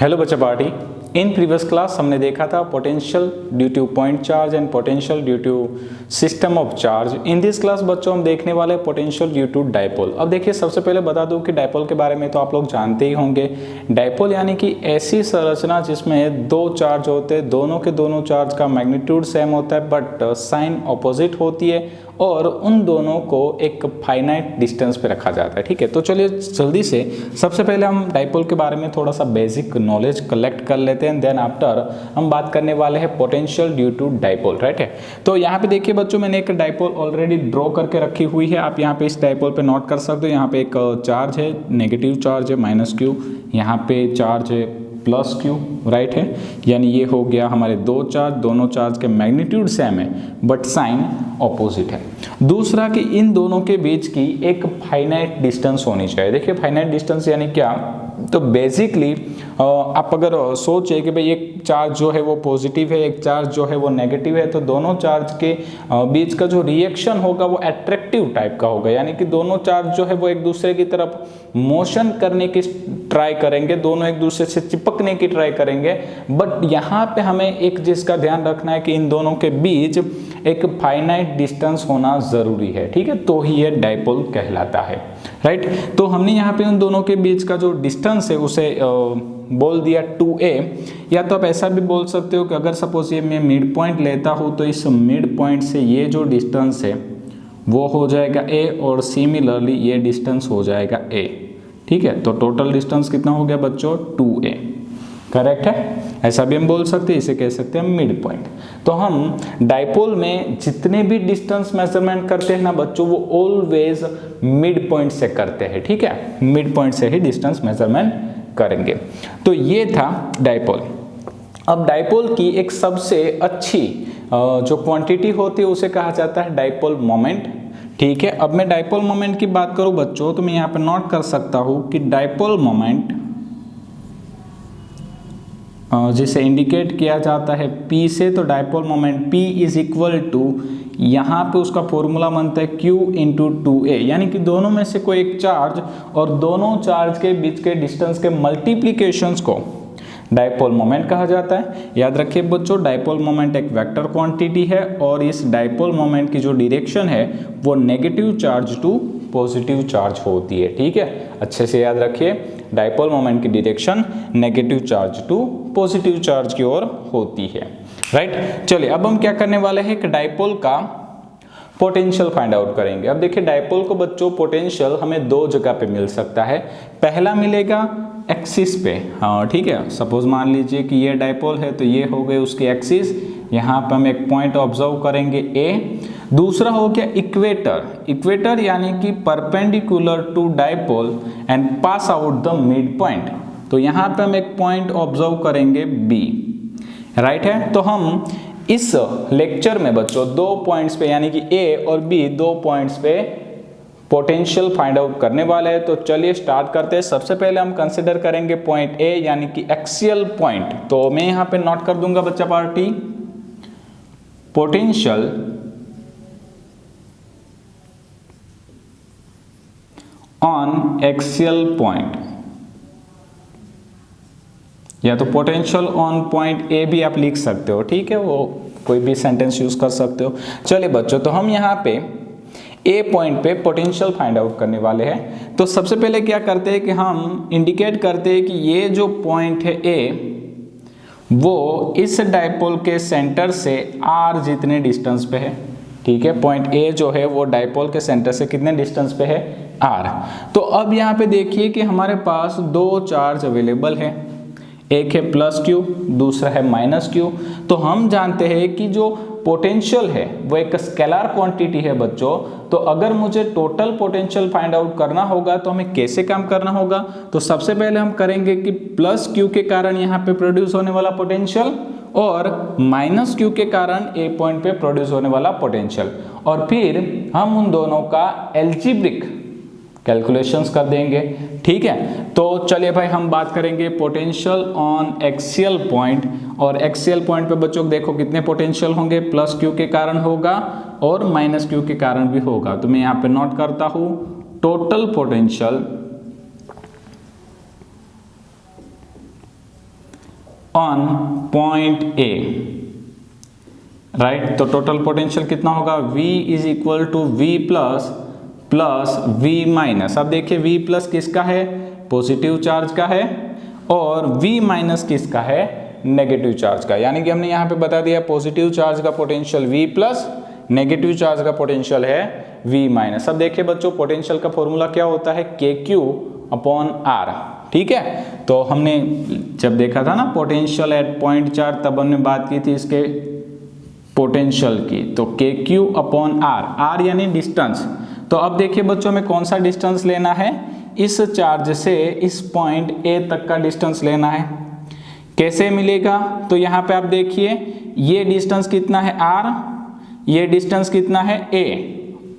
Hello बच्चा party. In previous class हमने देखा था potential due to point charge and potential due to system of charge. In this class बच्चों हम देखने वाले पोटेंशियल ड्यू टू डाइपोल। अब देखिए, सबसे पहले बता दूं कि डाइपोल के बारे में तो आप लोग जानते ही होंगे। डाइपोल यानी कि ऐसी संरचना जिसमें दो चार्ज होते हैं, दोनों के दोनों चार्ज का मैग्नीट्यूड सेम होता है बट साइन ऑपोजिट होती है और उन दोनों को एक फाइनाइट डिस्टेंस पे रखा जाता है। ठीक है, तो चलिए जल्दी से सबसे पहले हम डाइपोल के बारे में थोड़ा सा बेसिक नॉलेज कलेक्ट कर लेते हैं, देन आफ्टर हम बात करने वाले हैं potential due to dipole. Right है, तो यहाँ पे देखिए बच्चों, मैंने एक डाइपोल ऑलरेडी ड्रॉ करके रखी हुई है। आप यहाँ पे इस डाइपोल पे नोट कर सकते हो। यहाँ पे एक चार्ज है, नेगेटिव चार्ज है -q, यहाँ पे चार्ज है +q। राइट है, यानी ये हो गया हमारे दो चार्ज, दोनों चार्ज के मैग्नीट्यूड सेम है बट साइन ऑपोजिट है। दूसरा कि इन दोनों के बीच की एक फाइनाइट डिस्टेंस होनी चाहिए। देखिए फाइनाइट डिस्टेंस यानी क्या, तो बेसिकली आप अगर सोचे कि भाई एक चार्ज जो है वो पॉजिटिव है, एक चार्ज जो है वो नेगेटिव है, तो दोनों चार्ज के बीच का जो रिएक्शन होगा वो अट्रैक्टिव टाइप का होगा। यानी कि दोनों चार्ज जो है वो एक दूसरे की तरफ मोशन करने की ट्राई करेंगे, दोनों एक दूसरे से चिपकने की ट्राई करेंगे। बट यहाँ पे हमें एक चीज का ध्यान रखना है कि इन दोनों के बीच एक फाइनाइट डिस्टेंस होना जरूरी है। ठीक है, तो ही ये डाइपोल कहलाता है। राइट, तो हमने यहाँ पे उन दोनों के बीच का जो डिस्टेंस है उसे बोल दिया 2a। या तो आप ऐसा भी बोल सकते हो कि अगर सपोज ये मैं मिड पॉइंट लेता हूँ तो इस मिड पॉइंट से ये जो डिस्टेंस है वो हो जाएगा a और सिमिलरली ये डिस्टेंस हो जाएगा a। ठीक है, तो टोटल डिस्टेंस कितना हो गया बच्चों, 2a। करेक्ट है, ऐसा भी हम बोल सकते हैं, इसे कह सकते हैं मिड पॉइंट। तो हम डाइपोल में जितने भी डिस्टेंस मेजरमेंट करते हैं ना बच्चों, वो ऑलवेज मिड पॉइंट से करते हैं। ठीक है, मिड पॉइंट से ही डिस्टेंस मेजरमेंट करेंगे। तो ये था डाइपोल। अब डाइपोल की एक सबसे अच्छी जो क्वांटिटी होती है उसे कहा जाता है डाइपोल मोमेंट। ठीक है, अब मैं डाइपोल मोमेंट की बात करूं बच्चों तो मैं यहाँ पे नोट कर सकता हूं कि डाइपोल मोमेंट जिसे इंडिकेट किया जाता है P से, तो dipole moment P is equal to, यहाँ पे उसका फॉर्मूला बनता है Q इंटू 2a। यानी कि दोनों में से कोई एक चार्ज और दोनों चार्ज के बीच के डिस्टेंस के मल्टीप्लीकेशंस को डाइपोल मोमेंट कहा जाता है। याद रखिए बच्चों, डाइपोल मोमेंट एक वेक्टर क्वांटिटी है और इस डाइपोल मोमेंट की जो डायरेक्शन है वो negative charge to positive charge होती है। ठीक है, अच्छे से याद रखिए, डाइपोल मोमेंट की direction negative charge to positive charge की ओर होती है। राइट, चलिए अब हम क्या करने वाले हैं कि डाइपोल का पोटेंशियल फाइंड आउट करेंगे। अब देखिए डाइपोल को बच्चों पोटेंशियल हमें दो जगह पे मिल सकता है। पहला मिलेगा एक्सिस पे। हाँ ठीक है, सपोज मान लीजिए कि ये डाइपोल है तो ये हो गए उसके एक्सिस, यहाँ पे हम एक पॉइंट ऑब्जर्व करेंगे A। दूसरा हो गया इक्वेटर। इक्वेटर यानी कि perpendicular to dipole and pass out the mid point, तो यहाँ पे हम एक पॉइंट ऑब्जर्व करेंगे B। राइट है, तो हम इस लेक्चर में बच्चों दो पॉइंट्स पे यानी कि A और B दो पॉइंट्स पे पोटेंशियल फाइंड आउट करने वाले हैं। तो चलिए स्टार्ट करते हैं। सबसे पहले हम कंसिडर करेंगे पॉइंट A यानी कि एक्सियल पॉइंट। तो मैं यहाँ पे नोट कर दूंगा बच्चा party, potential on axial point, या तो पोटेंशियल ऑन पॉइंट A भी आप लिख सकते हो। ठीक है, वो कोई भी सेंटेंस यूज कर सकते हो। चलिए बच्चों, तो हम यहाँ पे A पॉइंट पे पोटेंशियल फाइंड आउट करने वाले हैं। तो सबसे पहले क्या करते हैं कि हम इंडिकेट करते हैं कि ये जो पॉइंट है A वो इस डाइपोल के सेंटर से R जितने डिस्टेंस पे है। ठीक है, पॉइंट A जो है वो डाइपोल के सेंटर से कितने डिस्टेंस पे है, R। तो अब यहाँ पे देखिए कि हमारे पास दो चार्ज अवेलेबल है, एक है +q, दूसरा है -q। तो हम जानते हैं कि जो पोटेंशियल है वो एक स्केलर क्वांटिटी है बच्चों। तो अगर मुझे टोटल पोटेंशियल फाइंड आउट करना होगा तो हमें कैसे काम करना होगा, तो सबसे पहले हम करेंगे कि +q के कारण यहाँ पे प्रोड्यूस होने वाला पोटेंशियल और -q के कारण A पॉइंट पे प्रोड्यूस होने वाला पोटेंशियल, और फिर हम उन दोनों का एल्जेब्रिक कैलकुलेशंस कर देंगे। ठीक है, तो चलिए भाई हम बात करेंगे पोटेंशियल ऑन एक्सियल पॉइंट। और एक्सियल पॉइंट पे बच्चों देखो कितने पोटेंशियल होंगे, +q के कारण होगा और -q के कारण भी होगा। तो मैं यहाँ पे नोट करता हूँ total potential on point A, right. तो टोटल पोटेंशियल कितना होगा, V is equal to V plus V minus. अब देखिए V प्लस किसका है, पॉजिटिव चार्ज का है, और V माइनस किसका है, नेगेटिव चार्ज का। यानी कि हमने यहाँ पे बता दिया पॉजिटिव चार्ज का potential V plus, negative charge का पोटेंशियल है V माइनस। अब देखिए बच्चों पोटेंशियल का फॉर्मूला क्या होता है, KQ अपॉन R, ठीक है। तो हमने जब देखा था ना पोटेंशियल एट पॉइंट चार्ज, तब हमने बात की थी इसके पोटेंशियल की, तो KQ अपॉन R यानी डिस्टेंस। तो अब देखिए बच्चों में कौन सा डिस्टेंस लेना है, इस चार्ज से इस पॉइंट A तक का डिस्टेंस लेना है। कैसे मिलेगा, तो यहाँ पे आप देखिए ये डिस्टेंस कितना है R, ये डिस्टेंस कितना है A,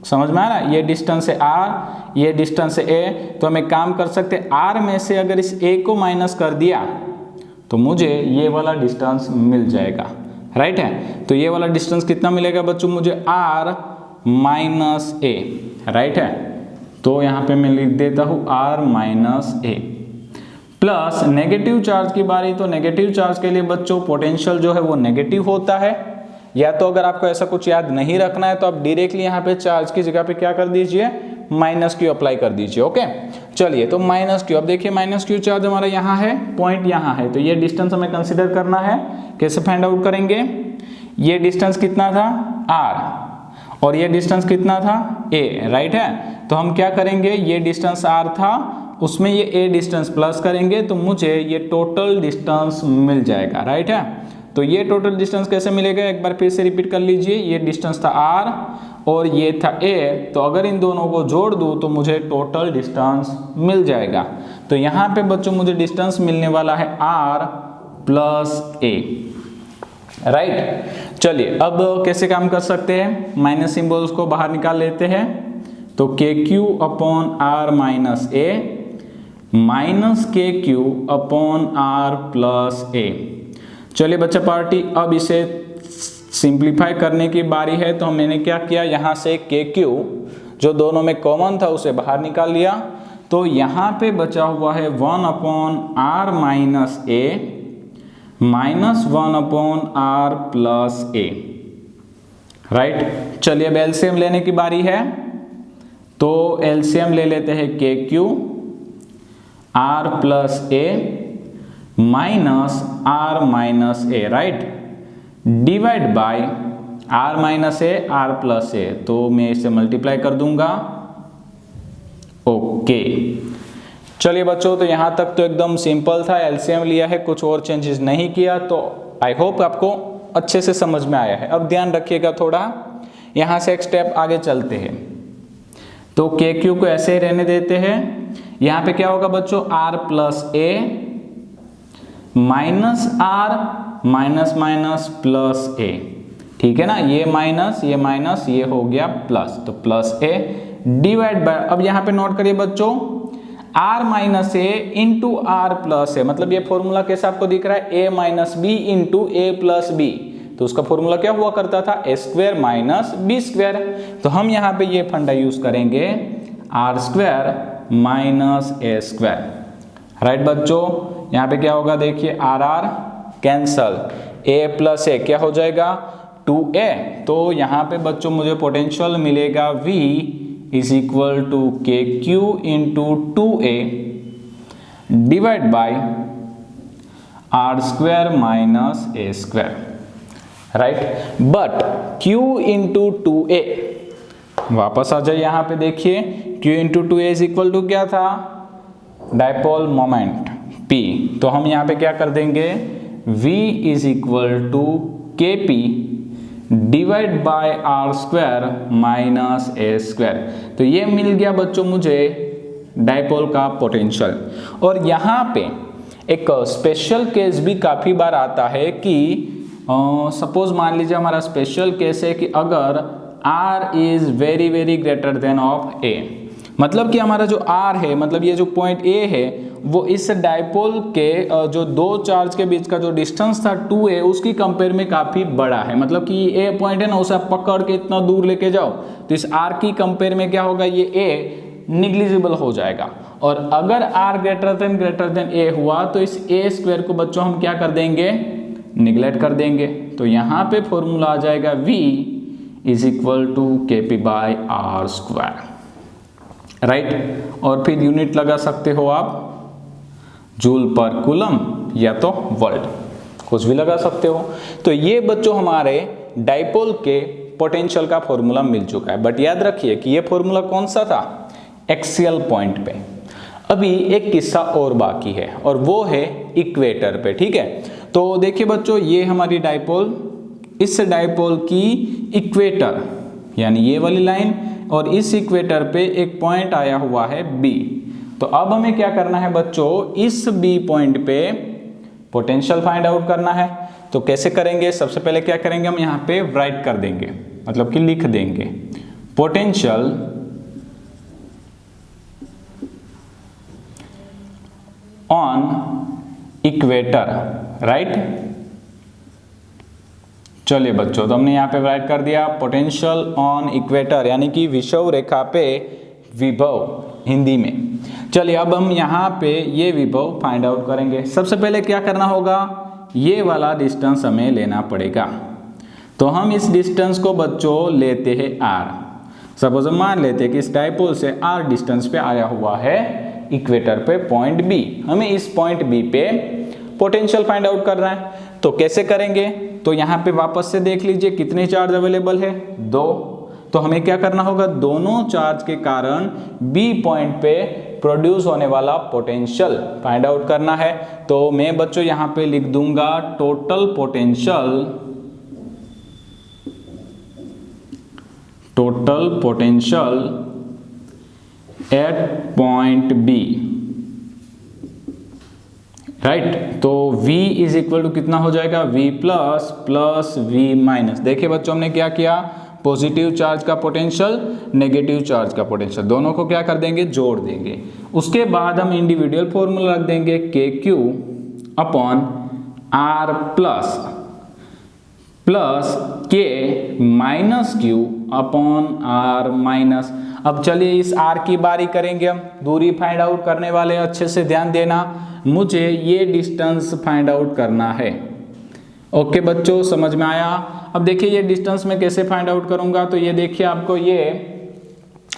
समझ में आ रहा है, ये डिस्टेंस है R, ये डिस्टेंस है A। तो हम एक काम कर सकते हैं, R में से अगर इस A को माइनस कर दिया तो मुझे ये वाला डिस्टेंस मिल जाएगा, राइट है। तो ये वाला डिस्टेंस कितना मिलेगा बच्चों, मुझे R माइनस A, राइट है। तो यहाँ पे मैं लिख देता हूँ R minus A plus negative charge की बारी। तो नेगेटिव चार्ज के लिए बच्चों पोटेंशियल जो है वो नेगेटिव होता है, या तो अगर आपको ऐसा कुछ याद नहीं रखना है तो आप डायरेक्टली यहाँ पे चार्ज की जगह पे क्या कर दीजिए, माइनस क्यू अप्लाई कर दीजिए, ओके। चलिए तो माइनस क्यू, अब देखिए माइनस क्यू चार्ज हमारा यहाँ है, पॉइंट यहाँ है, तो ये डिस्टेंस हमें कंसिडर करना है। कैसे फाइंड आउट करेंगे, ये डिस्टेंस कितना था R और ये डिस्टेंस कितना था A, राइट है। तो हम क्या करेंगे, ये डिस्टेंस R था, उसमें ये A डिस्टेंस प्लस करेंगे तो मुझे ये टोटल डिस्टेंस मिल जाएगा, राइट है। तो ये टोटल डिस्टेंस कैसे मिलेगा, एक बार फिर से रिपीट कर लीजिए, ये डिस्टेंस था R और ये था A, तो अगर इन दोनों को जोड़ दूं तो मुझे टोटल डिस्टेंस मिल जाएगा। तो यहाँ पे बच्चों मुझे डिस्टेंस मिलने वाला है R प्लस A, राइट। चलिए अब कैसे काम कर सकते हैं, माइनस सिंबल्स को बाहर निकाल लेते हैं। तो KQ upon R minus A minus KQ upon R plus A। चलिए बच्चा पार्टी, अब इसे सिंप्लीफाई करने की बारी है। तो मैंने क्या किया, यहाँ से KQ जो दोनों में कॉमन था उसे बाहर निकाल लिया। तो यहाँ पे बचा हुआ है 1 upon R minus A minus 1 upon R plus A, right. चलिए अब एलसीएम लेने की बारी है। तो एलसीएम ले लेते हैं KQ R plus A minus R minus A, right, divide by R minus A R plus A। तो मैं इसे मल्टीप्लाई कर दूंगा, ओके। चलिए बच्चों, तो यहाँ तक तो एकदम सिंपल था, एलसीएम लिया है, कुछ और चेंजेस नहीं किया। तो आई होप आपको अच्छे से समझ में आया है। अब ध्यान रखिएगा थोड़ा, यहाँ से एक स्टेप आगे चलते हैं। तो KQ को ऐसे ही रहने देते हैं। यहाँ पे क्या होगा बच्चों, R plus A minus R minus minus plus A, ठीक है ना, ये माइनस ये हो गया प्लस, तो प्लस A डिवाइड बाय, अब यहाँ पे नोट करिए बच्चों, R minus A into R plus A, मतलब ये फॉर्मूला कैसा आपको दिख रहा है, A minus B into A plus B। तो उसका फॉर्मूला क्या हुआ करता था, A square minus B square. तो हम यहाँ पे ये फंडा यूज करेंगे, R square minus A square, right बच्चों। यहाँ पे क्या होगा, देखिए R cancel, A plus A क्या हो जाएगा 2A। तो यहाँ पे बच्चों मुझे पोटेंशियल मिलेगा V is equal to KQ into 2A divide by R square minus A square, right. But Q into 2A, वापस आ जाए यहाँ पे, देखिए Q into 2A is equal to क्या था, डाइपोल मोमेंट P। तो हम यहाँ पे क्या कर देंगे, V is equal to KP divide by R square minus A square. तो ये मिल गया बच्चों मुझे डाइपोल का पोटेंशियल। और यहाँ पे एक स्पेशल केस भी काफ़ी बार आता है कि सपोज मान लीजिए हमारा स्पेशल केस है कि अगर R is very very greater than of A, मतलब कि हमारा जो R है, मतलब ये जो पॉइंट A है, वो इस डाइपोल के जो दो चार्ज के बीच का जो डिस्टेंस था 2A, उसकी कंपेयर में काफ़ी बड़ा है। मतलब कि A पॉइंट है ना, उसे आप पकड़ के इतना दूर लेके जाओ तो इस R की कंपेयर में क्या होगा, ये A निग्लिजिबल हो जाएगा। और अगर r ग्रेटर देन a हुआ तो इस a स्क्वायर को बच्चों हम क्या कर देंगे, निगलेक्ट कर देंगे। तो यहाँ पे फॉर्मूला आ जाएगा v is equal to kp/r², right. और फिर यूनिट लगा सकते हो आप जूल पर कूलम या तो वोल्ट, कुछ भी लगा सकते हो। तो ये बच्चों हमारे डाइपोल के पोटेंशियल का फॉर्मूला मिल चुका है। बट याद रखिए कि ये फॉर्मूला कौन सा था, एक्सियल पॉइंट पे। अभी एक किस्सा और बाकी है और वो है इक्वेटर पे, ठीक है। तो देखिए बच्चों, ये हमारी डाइपोल, इस डाइपोल की इक्वेटर यानी ये वाली लाइन और इस इक्वेटर पे एक पॉइंट आया हुआ है बी। तो अब हमें क्या करना है बच्चों, इस बी पॉइंट पे पोटेंशियल फाइंड आउट करना है। तो कैसे करेंगे, सबसे पहले क्या करेंगे, हम यहाँ पे राइट कर देंगे, मतलब कि लिख देंगे पोटेंशियल ऑन इक्वेटर, राइट। चलिए बच्चों, तो हमने यहाँ पे राइट कर दिया पोटेंशियल ऑन इक्वेटर, यानी कि विषुव रेखा पे विभव हिंदी में। चलिए अब हम यहाँ पे ये विभव फाइंड आउट करेंगे। सबसे पहले क्या करना होगा, ये वाला डिस्टेंस हमें लेना पड़ेगा। तो हम इस डिस्टेंस को बच्चों लेते हैं r। सपोज हम मान लेते हैं कि इस डाइपोल से r डिस्टेंस पे आया हुआ है इक्वेटर पे पॉइंट B। हमें इस पॉइंट B पे पोटेंशियल फाइंड आउट करना है। तो कैसे करेंगे, तो यहाँ पे वापस से देख लीजिए कितने चार्ज अवेलेबल है, 2। तो हमें क्या करना होगा, दोनों चार्ज के कारण B पॉइंट पे प्रोड्यूस होने वाला पोटेंशियल फाइंड आउट करना है। तो मैं बच्चों यहाँ पे लिख दूंगा total potential at point B, right. तो V इज इक्वल टू कितना हो जाएगा, V प्लस V माइनस। देखिए बच्चों, हमने क्या किया, पॉजिटिव चार्ज का पोटेंशियल, नेगेटिव चार्ज का पोटेंशियल, दोनों को क्या कर देंगे, जोड़ देंगे। उसके बाद हम इंडिविजुअल फॉर्मूला रख देंगे KQ upon R plus K minus Q upon R minus. अब चलिए इस R की बारी करेंगे हम, दूरी फाइंड आउट करने वाले, अच्छे से ध्यान देना, मुझे ये डिस्टेंस फाइंड आउट करना है। ओके बच्चों, समझ में आया। अब देखिए ये डिस्टेंस मैं कैसे फाइंड आउट करूंगा, तो ये देखिए आपको ये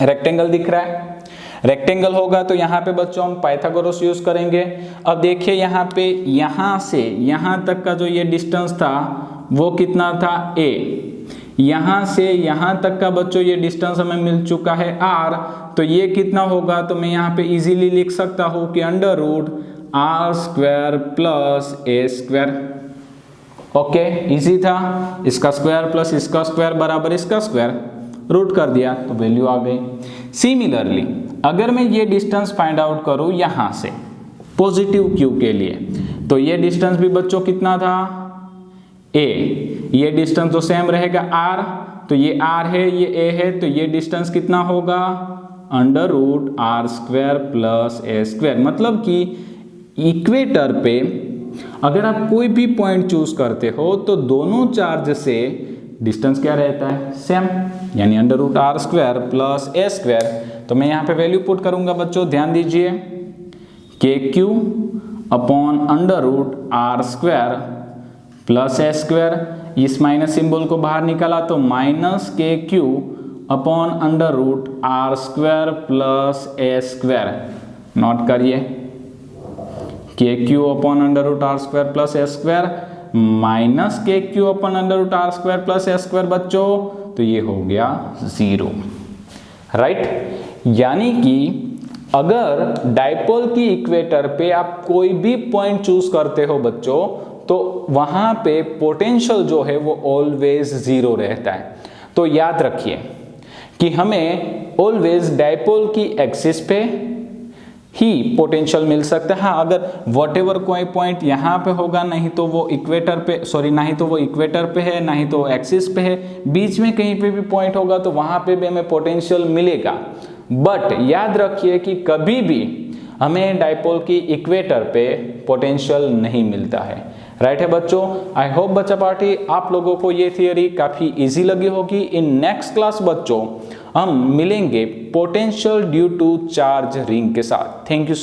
रेक्टेंगल दिख रहा है। रेक्टेंगल होगा तो यहाँ पे बच्चों हम पाइथागोरस यूज करेंगे। अब देखिए यहाँ पे यहाँ से यहाँ तक का जो ये डिस्टेंस था वो कितना था, a। यहाँ से यहाँ तक का बच्चों ये डिस्टेंस हमें मिल चुका है r। तो ये कितना होगा, तो मैं यहाँ पे इजीली लिख सकता हूँ कि √r² plus a²। Okay, easy था। इसका स्क्वायर प्लस इसका स्क्वायर बराबर इसका स्क्वायर, रूट कर दिया तो वैल्यू आ गई। सिमिलरली अगर मैं ये डिस्टेंस फाइंड आउट करूँ यहाँ से पॉजिटिव Q के लिए, तो ये डिस्टेंस भी बच्चों कितना था, a। ये डिस्टेंस तो सेम रहेगा r, तो ये r है ये a है, तो ये डिस्टेंस कितना होगा, √r² प्लस a²। मतलब कि इक्वेटर पे अगर आप कोई भी पॉइंट चूज करते हो तो दोनों चार्ज से डिस्टेंस क्या रहता है, सेम, यानी √r² प्लस a²। तो मैं यहाँ पे वैल्यू पुट करूंगा बच्चों, ध्यान दीजिए, KQ upon √r² plus a²। इस माइनस सिंबल को बाहर निकाला तो minus KQ upon √r² plus a²। Note करिए, KQ upon √r² plus a² minus KQ upon √r² plus a² बच्चों, तो ये हो गया 0, राइट। यानी कि अगर डाइपोल की इक्वेटर पे आप कोई भी पॉइंट चूज करते हो बच्चों, तो वहां पे पोटेंशियल जो है वो ऑलवेज 0 रहता है। तो याद रखिए कि हमें ऑलवेज डाइपोल की एक्सिस पे ही पोटेंशियल मिल सकता है। हाँ, अगर व्हाटएवर कोई पॉइंट यहाँ पे होगा, नहीं तो वो इक्वेटर पे, सॉरी नहीं तो वो इक्वेटर पे है, नहीं तो एक्सिस पे है, बीच में कहीं पे भी पॉइंट होगा तो वहाँ पे भी हमें पोटेंशियल मिलेगा। बट याद रखिए कि कभी भी हमें डाइपोल की इक्वेटर पे पोटेंशियल नहीं मिलता है। राइट है बच्चों। आई होप बच्चा पार्टी आप लोगों को ये थियरी काफी इजी लगी होगी। इन नेक्स्ट क्लास बच्चों हम मिलेंगे potential due to charge ring के साथ। Thank you.